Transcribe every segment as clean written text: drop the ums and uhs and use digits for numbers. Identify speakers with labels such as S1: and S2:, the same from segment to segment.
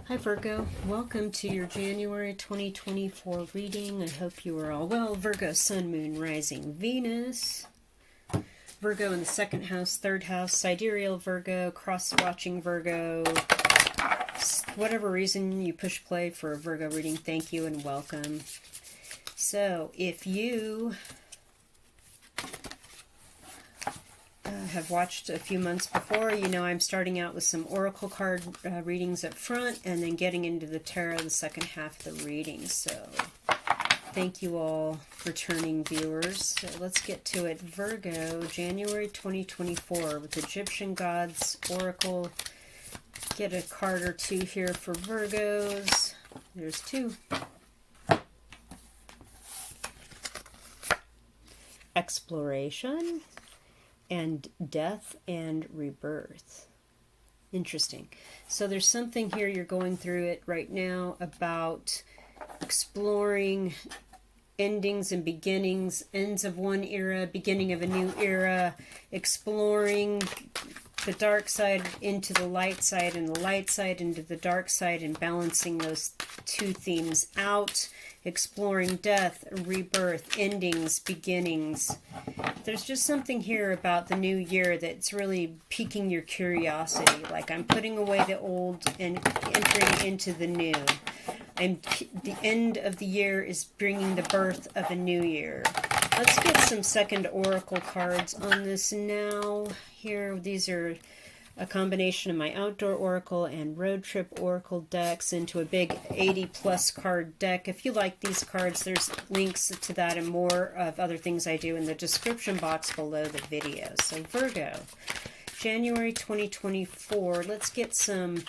S1: Hi Virgo, welcome to your January 2024 reading. I hope you are all well. Virgo, Sun, Moon, Rising, Venus. Virgo in the second house, third house, sidereal Virgo, cross-watching Virgo. Whatever reason you push play for a Virgo reading, thank you and welcome. So if you have watched a few months before, you know I'm starting out with some oracle card readings up front and then getting into the tarot the second half of the reading. So thank you all returning viewers. So let's get to it. Virgo, January 2024 with Egyptian Gods Oracle. Get a card or two here for Virgos. There's two. Exploration and death and rebirth. Interesting. So there's something here, you're going through it right now, about exploring endings and beginnings, ends of one era, beginning of a new era, exploring the dark side into the light side and the light side into the dark side, and balancing those two themes out, exploring death, rebirth, endings, beginnings. There's just something here about the new year that's really piquing your curiosity. Like, I'm putting away the old and entering into the new. And the end of the year is bringing the birth of a new year. Let's get some second oracle cards on this now. Here, these are a combination of my outdoor oracle and road trip oracle decks into a big 80+ card deck. If you like these cards, there's links to that and more of other things I do in the description box below the video. So Virgo, January 2024. Let's get some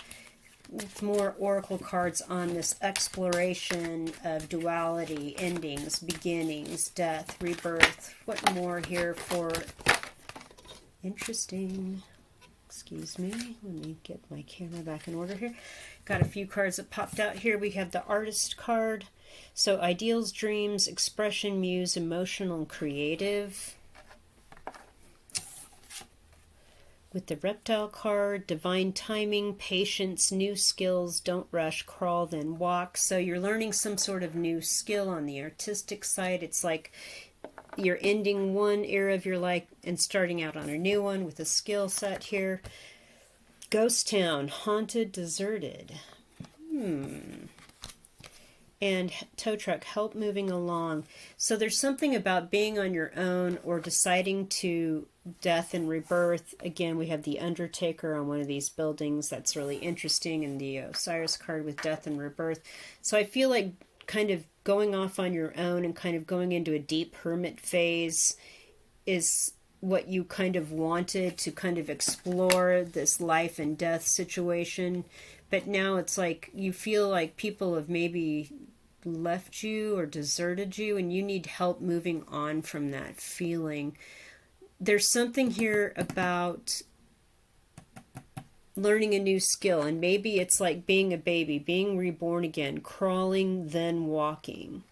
S1: more oracle cards on this exploration of duality, endings, beginnings, death, rebirth. What more here for interesting? Excuse me, let me get my camera back in order here. Got a few cards that popped out here. We have the artist card. So ideals, dreams, expression, muse, emotional, and creative. With the reptile card, divine timing, patience, new skills, don't rush, crawl, then walk. So you're learning some sort of new skill on the artistic side. It's like you're ending one era of your life and starting out on a new one with a skill set here. Ghost town, haunted, deserted. And tow truck, help moving along. So there's something about being on your own or deciding to death and rebirth. Again, we have the Undertaker on one of these buildings. That's really interesting. And the Osiris card with death and rebirth. So I feel like kind of going off on your own and kind of going into a deep hermit phase is what you kind of wanted, to kind of explore this life and death situation. But now it's like you feel like people have maybe left you or deserted you and you need help moving on from that feeling. There's something here about learning a new skill, and maybe it's like being a baby, being reborn again, crawling, then walking.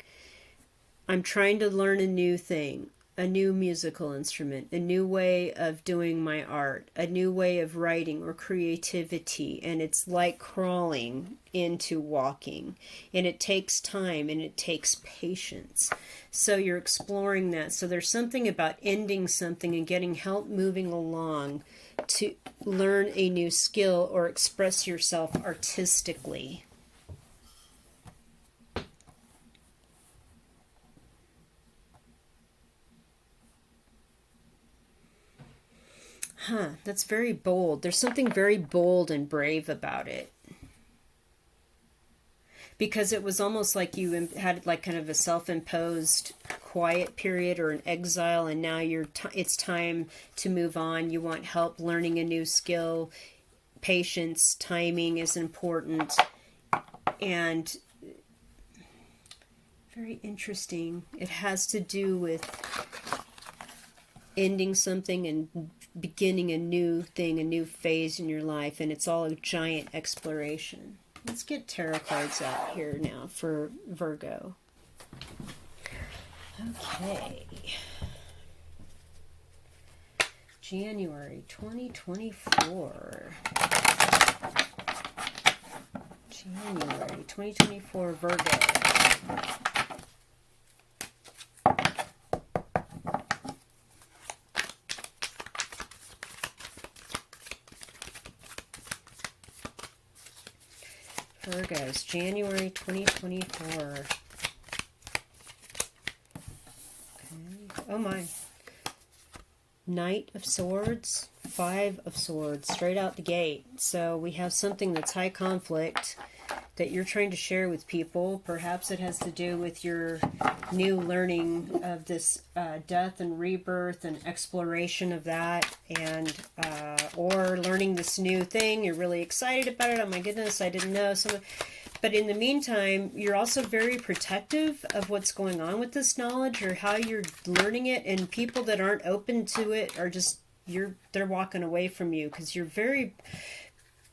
S1: I'm trying to learn a new thing, a new musical instrument, a new way of doing my art, a new way of writing or creativity, and it's like crawling into walking, and it takes time and it takes patience. So you're exploring that. So there's something about ending something and getting help moving along to learn a new skill or express yourself artistically. That's very bold. There's something very bold and brave about it. Because it was almost like you had like kind of a self-imposed quiet period or an exile, and now it's time to move on. You want help learning a new skill. Patience, timing is important. And very interesting. It has to do with ending something and beginning a new thing, a new phase in your life, and it's all a giant exploration. Let's get tarot cards out here now for Virgo. Okay. January 2024. January 2024 Virgo. Virgos, January 2024. Okay. Oh my. Knight of Swords, Five of Swords, straight out the gate. So we have something that's high conflict that you're trying to share with people. Perhaps it has to do with your new learning of this death and rebirth and exploration of that, and or learning this new thing. You're really excited about it. Oh my goodness, I didn't know. But in the meantime, you're also very protective of what's going on with this knowledge or how you're learning it, and people that aren't open to it are just, they're walking away from you because you're very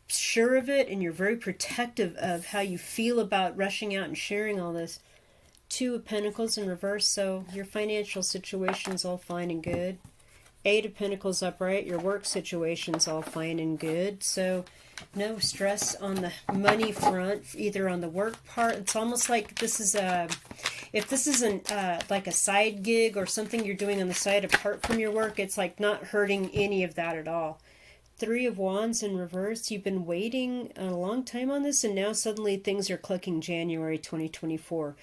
S1: sure of it and you're very protective of how you feel about rushing out and sharing all this. Two of Pentacles in reverse, so your financial situation's all fine and good. Eight of Pentacles upright, your work situation's all fine and good. So no stress on the money front, either on the work part. It's almost like this is if this isn't like a side gig or something you're doing on the side apart from your work, it's like not hurting any of that at all. Three of Wands in reverse. You've been waiting a long time on this, and now suddenly things are clicking. January 2024.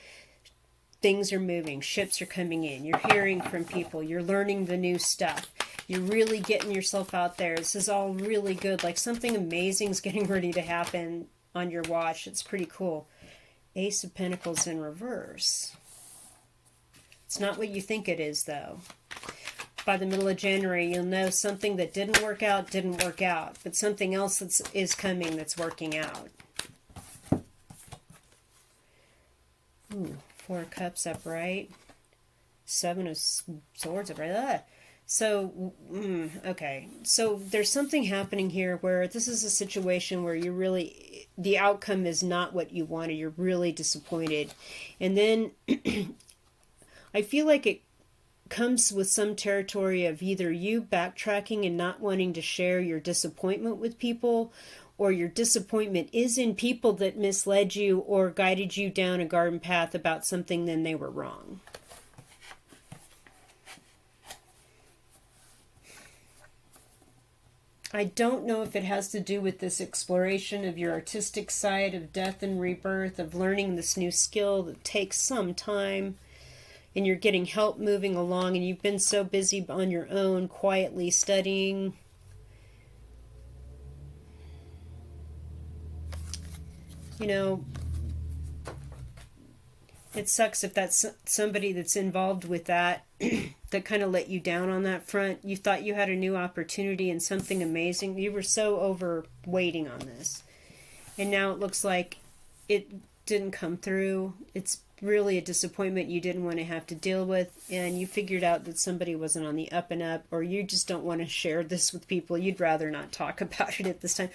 S1: Things are moving. Ships are coming in. You're hearing from people. You're learning the new stuff. You're really getting yourself out there. This is all really good. Like something amazing is getting ready to happen on your watch. It's pretty cool. Ace of Pentacles in reverse. It's not what you think it is, though. By the middle of January, you'll know something that didn't work out, but something else is coming that's working out. Ooh, Four of Cups upright. Seven of Swords upright. So, okay. So there's something happening here where this is a situation where you're really, the outcome is not what you wanted. You're really disappointed. And then I feel like it comes with some territory of either you backtracking and not wanting to share your disappointment with people, or your disappointment is in people that misled you or guided you down a garden path about something, then they were wrong. I don't know if it has to do with this exploration of your artistic side of death and rebirth, of learning this new skill that takes some time, and you're getting help moving along, and you've been so busy on your own, quietly studying. You know, it sucks if that's somebody that's involved with that that kind of let you down on that front. You thought you had a new opportunity and something amazing. You were so over waiting on this. And now it looks like it didn't come through. It's really a disappointment you didn't want to have to deal with, and you figured out that somebody wasn't on the up and up, or you just don't want to share this with people. You'd rather not talk about it at this time.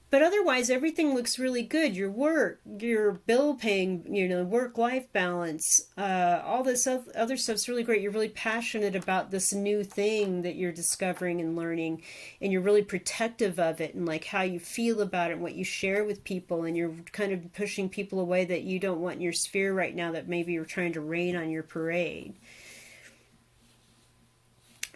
S1: But otherwise, everything looks really good. Your work, your bill paying, you know, work-life balance, all this other stuff's really great. You're really passionate about this new thing that you're discovering and learning, and you're really protective of it and like how you feel about it and what you share with people, and you're kind of pushing people away that you don't want in your sphere right now that maybe you're trying to rain on your parade.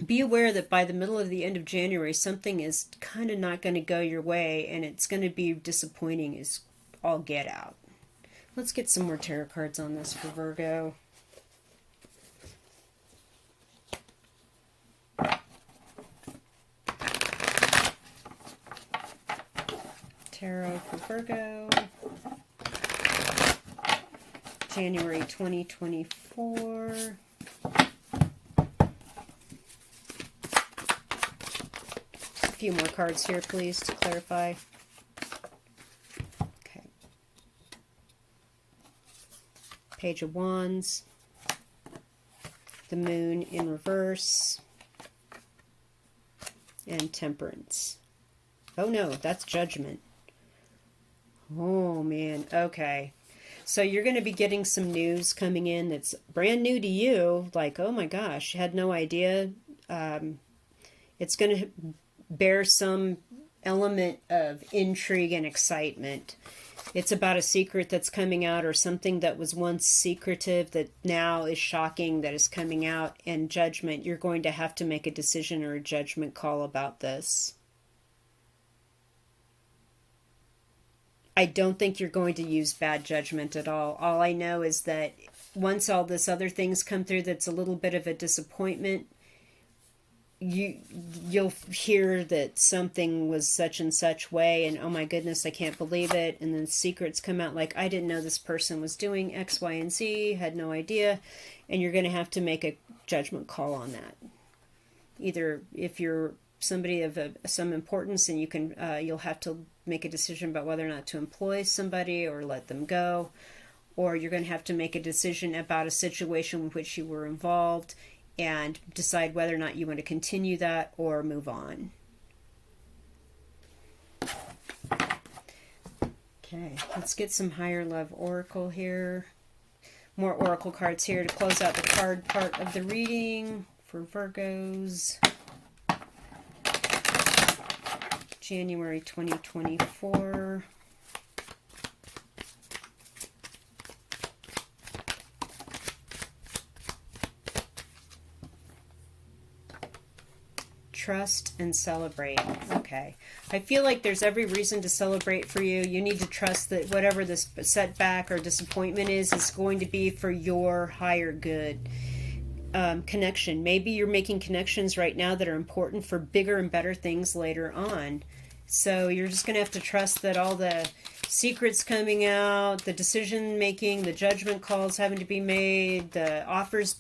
S1: Be aware that by the middle of the end of January, something is kind of not going to go your way, and it's going to be disappointing as all get out. Let's get some more tarot cards on this for Virgo. Tarot for Virgo. January 2024. A few more cards here, please, to clarify. Okay. Page of Wands. The Moon in reverse. And Temperance. Oh no, that's Judgment. Oh man, okay. So you're going to be getting some news coming in that's brand new to you. Like, oh my gosh, I had no idea. It's going to bear some element of intrigue and excitement. It's about a secret that's coming out, or something that was once secretive that now is shocking, that is coming out, and judgment. You're going to have to make a decision or a judgment call about this. I don't think you're going to use bad judgment at all. All I know is that once all this other things come through that's a little bit of a disappointment, you'll hear that something was such and such way, and oh my goodness, I can't believe it, and then secrets come out like, I didn't know this person was doing X, Y, and Z, had no idea, and you're going to have to make a judgment call on that. Either if you're somebody of some importance, and you'll have to make a decision about whether or not to employ somebody or let them go, or you're going to have to make a decision about a situation in which you were involved and decide whether or not you want to continue that or move on. Okay, let's get some higher love oracle here. More oracle cards here to close out the card part of the reading for Virgos. January 2024. Trust and celebrate. Okay. I feel like there's every reason to celebrate for you. You need to trust that whatever this setback or disappointment is going to be for your higher good. Connection. Maybe you're making connections right now that are important for bigger and better things later on. So you're just going to have to trust that all the secrets coming out, the decision making, the judgment calls having to be made, the offers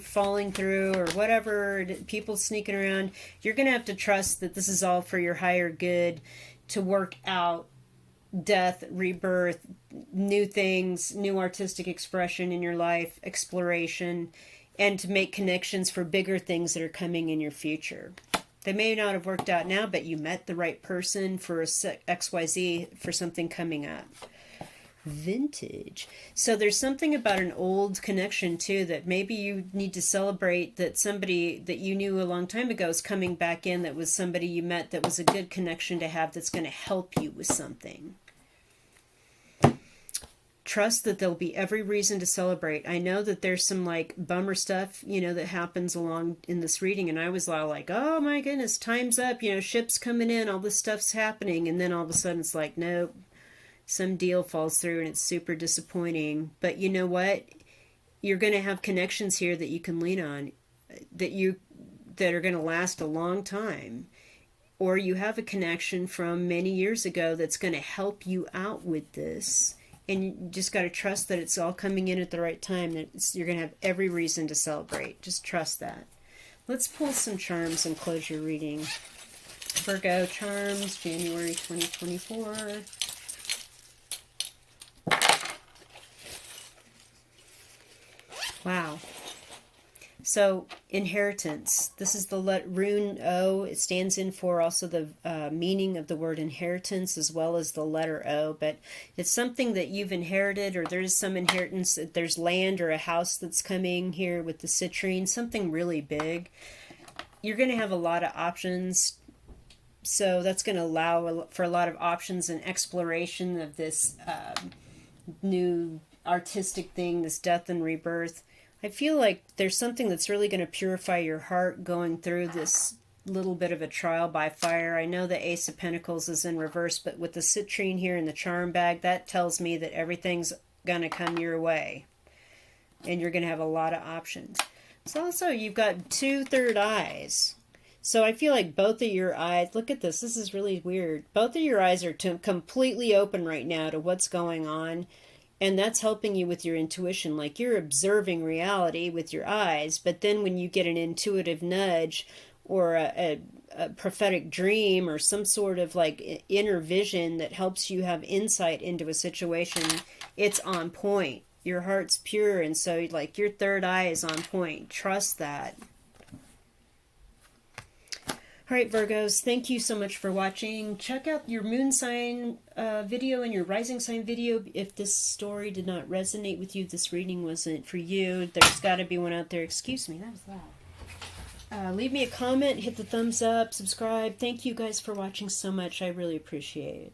S1: falling through, or whatever, people sneaking around, you're going to have to trust that this is all for your higher good, to work out death, rebirth, new things, new artistic expression in your life, exploration, and to make connections for bigger things that are coming in your future. They may not have worked out now, but you met the right person for XYZ for something coming up. Vintage. So there's something about an old connection too that maybe you need to celebrate, that somebody that you knew a long time ago is coming back in, that was somebody you met that was a good connection to have, that's going to help you with something. Trust that there'll be every reason to celebrate. I know that there's some like bummer stuff, that happens along in this reading, and I was all like, oh my goodness, time's up, ships coming in, all this stuff's happening, and then all of a sudden it's like, nope, some deal falls through and it's super disappointing. But you know what? You're going to have connections here that you can lean on, that are going to last a long time. Or you have a connection from many years ago that's going to help you out with this. And you just got to trust that it's all coming in at the right time, that you're going to have every reason to celebrate. Just trust that. Let's pull some charms and close your reading. Virgo charms, January 2024. Wow. So, inheritance. This is the rune O. It stands in for also the meaning of the word inheritance, as well as the letter O. But it's something that you've inherited, or there's some inheritance. There's land or a house that's coming here with the citrine, something really big. You're going to have a lot of options. So that's going to allow for a lot of options and exploration of this new artistic thing, this death and rebirth. I feel like there's something that's really going to purify your heart going through this little bit of a trial by fire. I know the Ace of Pentacles is in reverse, but with the citrine here in the charm bag, that tells me that everything's going to come your way. And you're going to have a lot of options. So also, you've got 2 third eyes. So I feel like both of your eyes, look at this, this is really weird. Both of your eyes are completely open right now to what's going on. And that's helping you with your intuition. Like, you're observing reality with your eyes, but then when you get an intuitive nudge or a prophetic dream or some sort of like inner vision that helps you have insight into a situation, it's on point. Your heart's pure, and so like your third eye is on point. Trust that. All right, Virgos, thank you so much for watching. Check out your moon sign video and your rising sign video. If this story did not resonate with you, this reading wasn't for you, there's got to be one out there. Excuse me, that was loud. Leave me a comment, hit the thumbs up, subscribe. Thank you guys for watching so much. I really appreciate it.